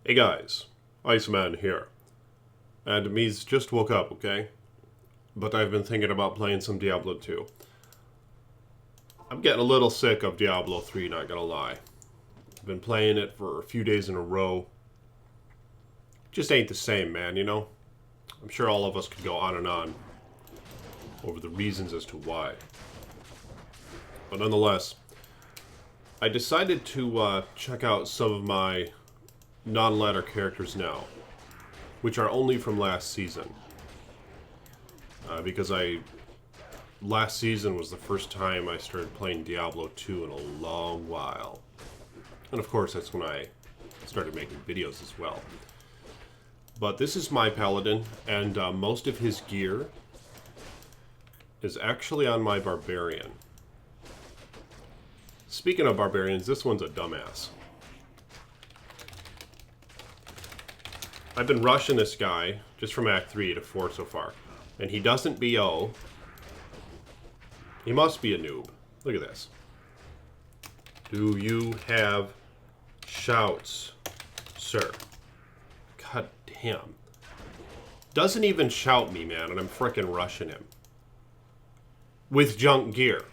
Hey guys, Iceman here. And me's just woke up, okay? But I've been thinking about playing some Diablo 2. I'm getting a little sick of Diablo 3, not gonna lie. I've been playing it for a few days in a row. Just ain't the same, man, you know? I'm sure all of us could go on and on over the reasons as to why. But nonetheless, I decided to check out some of my non-ladder characters now, which are only from last season. Because last season was the first time I started playing Diablo 2 in a long while. And of course, that's when I started making videos as well. But this is my Paladin, and most of his gear is actually on my Barbarian. Speaking of Barbarians, this one's a dumbass. I've been rushing this guy just from Act 3 to 4 so far. And he doesn't BO. He must be a noob. Look at this. Do you have shouts, sir? God damn. Doesn't even shout me, man, and I'm frickin' rushing him. With junk gear.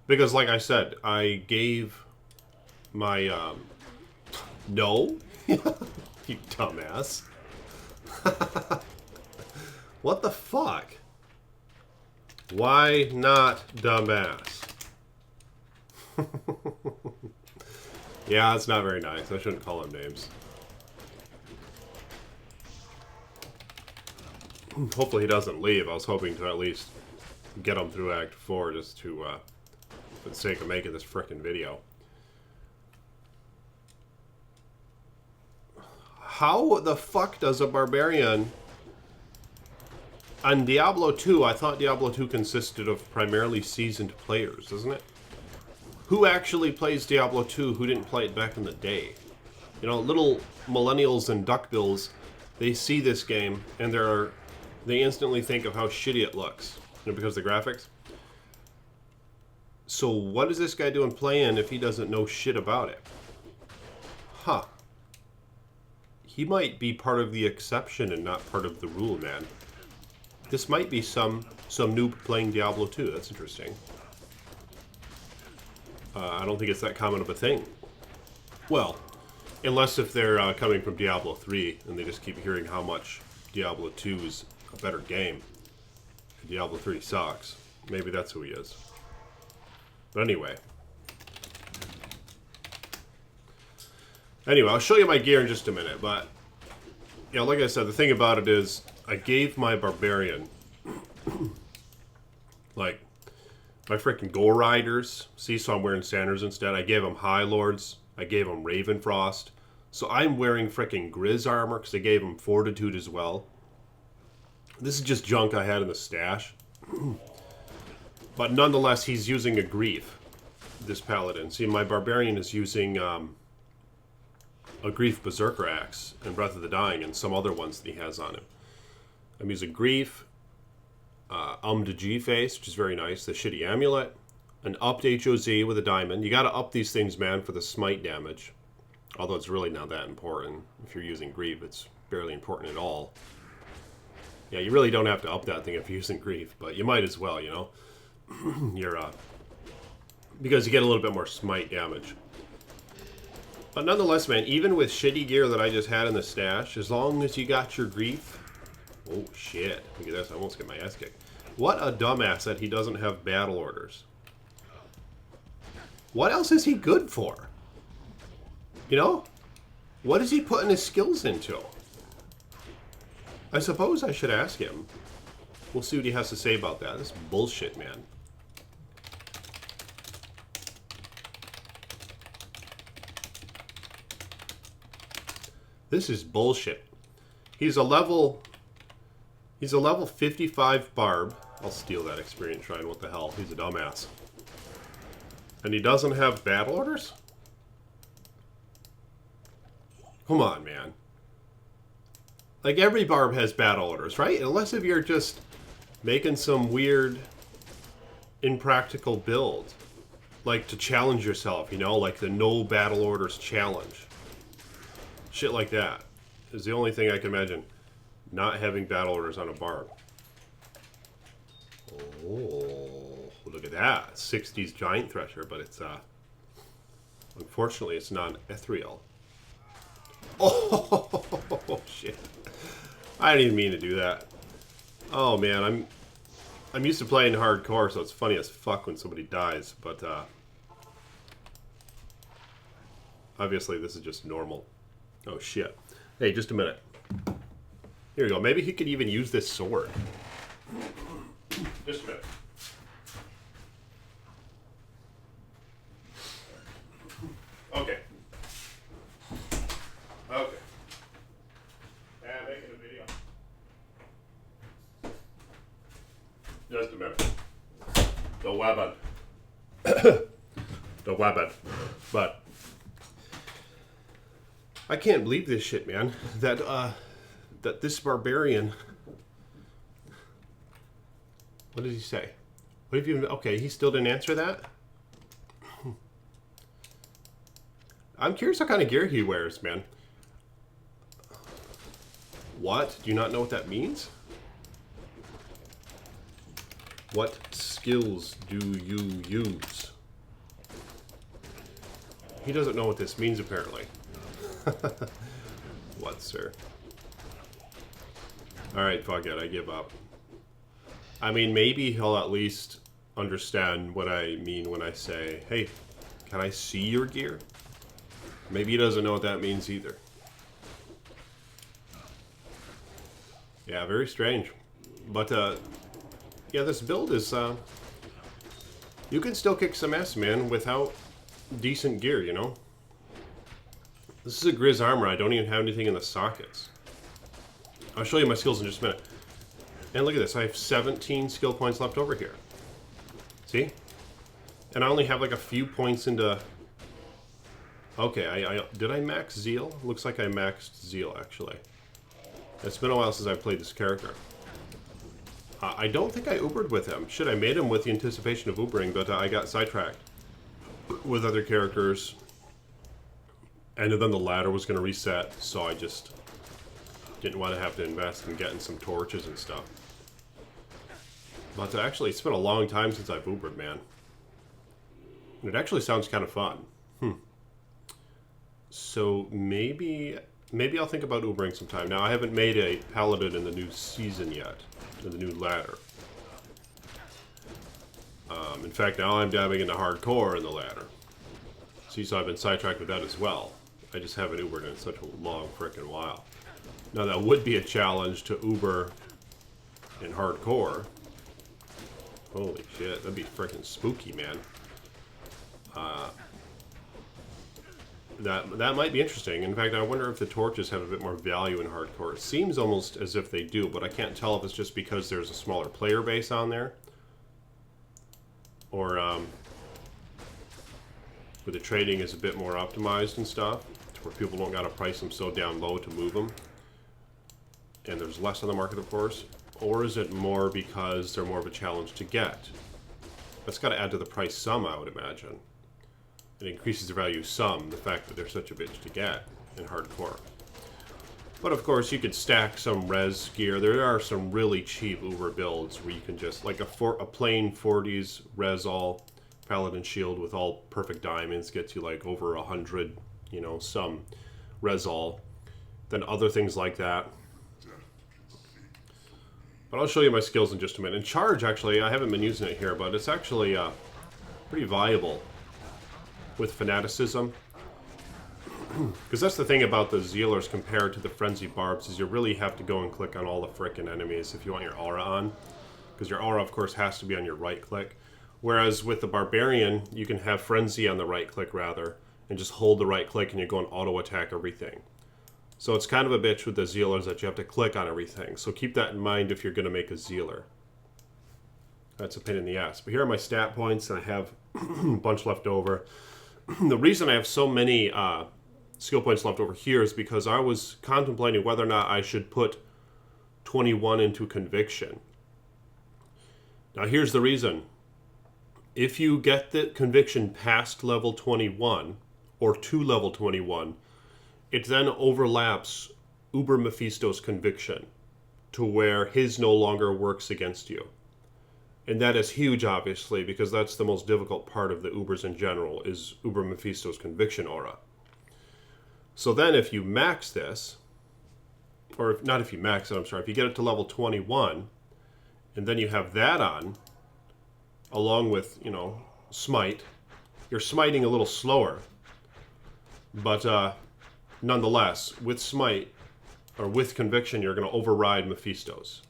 Because, like I said, I gave my, No? You dumbass. What the fuck? Why not dumbass? Yeah, it's not very nice. I shouldn't call him names. Hopefully he doesn't leave. I was hoping to at least get him through Act 4 just to, for the sake of making this frickin' video. How the fuck does a Barbarian... On Diablo 2, I thought Diablo 2 consisted of primarily seasoned players, doesn't it? Who actually plays Diablo 2 who didn't play it back in the day? You know, little millennials and duckbills, they see this game and they instantly think of how shitty it looks. You know, because of the graphics. So what is this guy doing playing if he doesn't know shit about it? Huh. He might be part of the exception and not part of the rule, man. This might be some noob playing Diablo 2. That's interesting. I don't think it's that common of a thing. Well, unless if they're coming from Diablo 3 and they just keep hearing how much Diablo 2 is a better game. Diablo 3 sucks. Maybe that's who he is. But anyway. Anyway, I'll show you my gear in just a minute, but... Yeah, like I said, the thing about it is... I gave my Barbarian, like, my freaking Gore Riders. See, so I'm wearing Sanders instead. I gave him High Lords. I gave him Ravenfrost. So I'm wearing freaking Grizz armor because I gave him Fortitude as well. This is just junk I had in the stash. But nonetheless, he's using a Grief, this Paladin. See, my Barbarian is using a Grief Berserker Axe and Breath of the Dying and some other ones that he has on him. I'm using Grief, to G-Face, which is very nice, the shitty Amulet, an upped HOZ with a diamond. You gotta up these things, man, for the smite damage. Although it's really not that important. If you're using Grief, it's barely important at all. Yeah, you really don't have to up that thing if you're using Grief, but you might as well, you know? Because you get a little bit more smite damage. But nonetheless, man, even with shitty gear that I just had in the stash, as long as you got your Grief... Oh, shit. Look at this. I almost get my ass kicked. What a dumbass that he doesn't have battle orders. What else is he good for? You know? What is he putting his skills into? I suppose I should ask him. We'll see what he has to say about that. This is bullshit, man. This is bullshit. He's a level 55 Barb. I'll steal that experience shrine. What the hell? He's a dumbass. And he doesn't have battle orders? Come on, man. Like, every Barb has battle orders, right? Unless if you're just making some weird, impractical build. Like, to challenge yourself, you know? Like the no battle orders challenge. Shit like that is the only thing I can imagine. Not having battle orders on a barb. Oh, look at that. 60s giant thresher, but it's, unfortunately, it's non-ethereal. Oh, shit. I didn't even mean to do that. Oh, man, I'm used to playing hardcore, so it's funny as fuck when somebody dies, but, obviously, this is just normal. Oh, shit. Hey, just a minute. Here we go. Maybe he could even use this sword. Just a minute. Okay. Okay. Yeah, making a video. Just a minute. The weapon. The weapon. But I can't believe this shit, man. That this barbarian. What did he say? What have you? Okay, he still didn't answer that. I'm curious what kind of gear he wears, man. What? Do you not know what that means? What skills do you use? He doesn't know what this means, apparently. What, sir? Alright, fuck it, I give up. I mean, maybe he'll at least understand what I mean when I say, hey, can I see your gear? Maybe he doesn't know what that means either. Yeah, very strange. But, yeah, this build is, you can still kick some ass, man, without decent gear, you know? This is a Grizz armor. I don't even have anything in the sockets. I'll show you my skills in just a minute. And look at this. I have 17 skill points left over here. See? And I only have like a few points into... Okay, did I max Zeal? Looks like I maxed Zeal, actually. It's been a while since I've played this character. I don't think I Ubered with him. Shit, I made him with the anticipation of Ubering, but I got sidetracked with other characters. And then the ladder was going to reset, so I just didn't want to have to invest in getting some torches and stuff. But actually, it's been a long time since I've Ubered, man. And it actually sounds kind of fun. So maybe I'll think about Ubering sometime. Now, I haven't made a Paladin in the new season yet, in the new ladder. In fact, now I'm dabbing into hardcore in the ladder. See, so I've been sidetracked with that as well. I just haven't Ubered in such a long frickin' while. Now, that would be a challenge to Uber in hardcore. Holy shit, that'd be frickin' spooky, man. That might be interesting. In fact, I wonder if the torches have a bit more value in hardcore. It seems almost as if they do, but I can't tell if it's just because there's a smaller player base on there. Or, where the trading is a bit more optimized and stuff, where people don't gotta price them so down low to move them. And there's less on the market, of course. Or is it more because they're more of a challenge to get? That's gotta add to the price some, I would imagine. It increases the value some, the fact that they're such a bitch to get in hardcore. But of course, you could stack some res gear. There are some really cheap Uber builds where you can just, like a plain 40s res all Paladin shield with all perfect diamonds gets you like over 100, you know, some res all. Then other things like that. But I'll show you my skills in just a minute. And charge, actually, I haven't been using it here, but it's actually pretty viable with fanaticism. Because that's the thing about the Zealers compared to the Frenzy Barbs, is you really have to go and click on all the frickin' enemies if you want your aura on. Because your aura, of course, has to be on your right click. Whereas with the Barbarian, you can have Frenzy on the right click, rather, and just hold the right click and you go and auto-attack everything. So it's kind of a bitch with the Zealers that you have to click on everything. So keep that in mind if you're going to make a Zealer. That's a pain in the ass. But here are my stat points, and I have a bunch left over. The reason I have so many skill points left over here is because I was contemplating whether or not I should put 21 into Conviction. Now here's the reason. If you get the Conviction past level 21, or to level 21, it then overlaps Uber Mephisto's conviction to where his no longer works against you. And that is huge, obviously, because that's the most difficult part of the Ubers in general, is Uber Mephisto's conviction aura. So then if you max this, or not if you max it, I'm sorry, if you get it to level 21, and then you have that on, along with, you know, Smite, you're smiting a little slower. But nonetheless, with Smite, or with Conviction, you're going to override Mephisto's.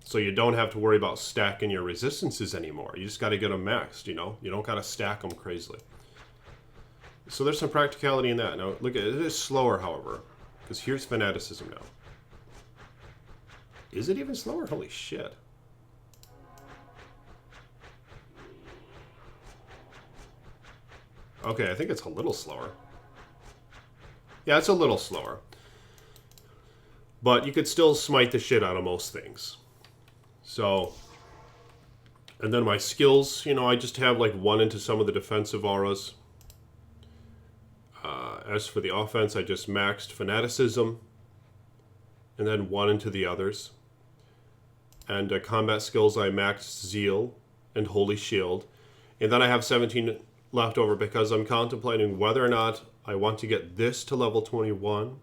So you don't have to worry about stacking your resistances anymore. You just got to get them maxed, you know? You don't got to stack them crazily. So there's some practicality in that. Now, look, it is slower, however, because here's Fanaticism now. Is it even slower? Holy shit. Okay, I think it's a little slower. Yeah, it's a little slower. But you could still smite the shit out of most things. So, and then my skills, you know, I just have like 1 into some of the defensive auras. As for the offense, I just maxed Fanaticism, and then 1 into the others. And combat skills, I maxed Zeal and Holy Shield. And then I have 17 left over because I'm contemplating whether or not I want to get this to level 21,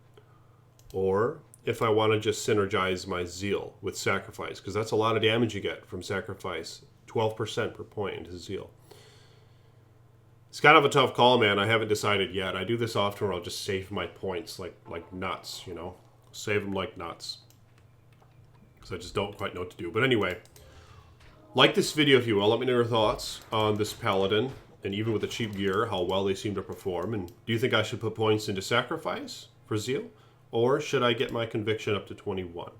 or if I want to just synergize my Zeal with Sacrifice, because that's a lot of damage you get from Sacrifice, 12% per point into Zeal. It's kind of a tough call, man. I haven't decided yet. I do this often where I'll just save my points like nuts, you know? Save them like nuts. Because I just don't quite know what to do. But anyway, like this video if you will. Let me know your thoughts on this Paladin, and even with the cheap gear, how well they seem to perform. And do you think I should put points into Sacrifice for Zeal? Or should I get my Conviction up to 21?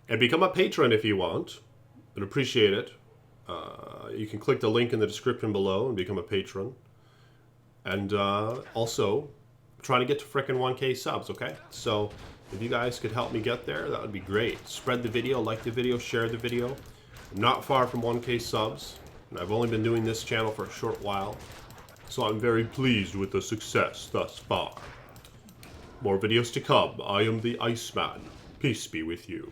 And become a patron if you want. I'd appreciate it. You can click the link in the description below and become a patron. And also, trying to get to frickin' 1K subs, okay? So, if you guys could help me get there, that would be great. Spread the video, like the video, share the video. I'm not far from 1K subs, and I've only been doing this channel for a short while. So I'm very pleased with the success thus far. More videos to come. I am the Iceman. Peace be with you.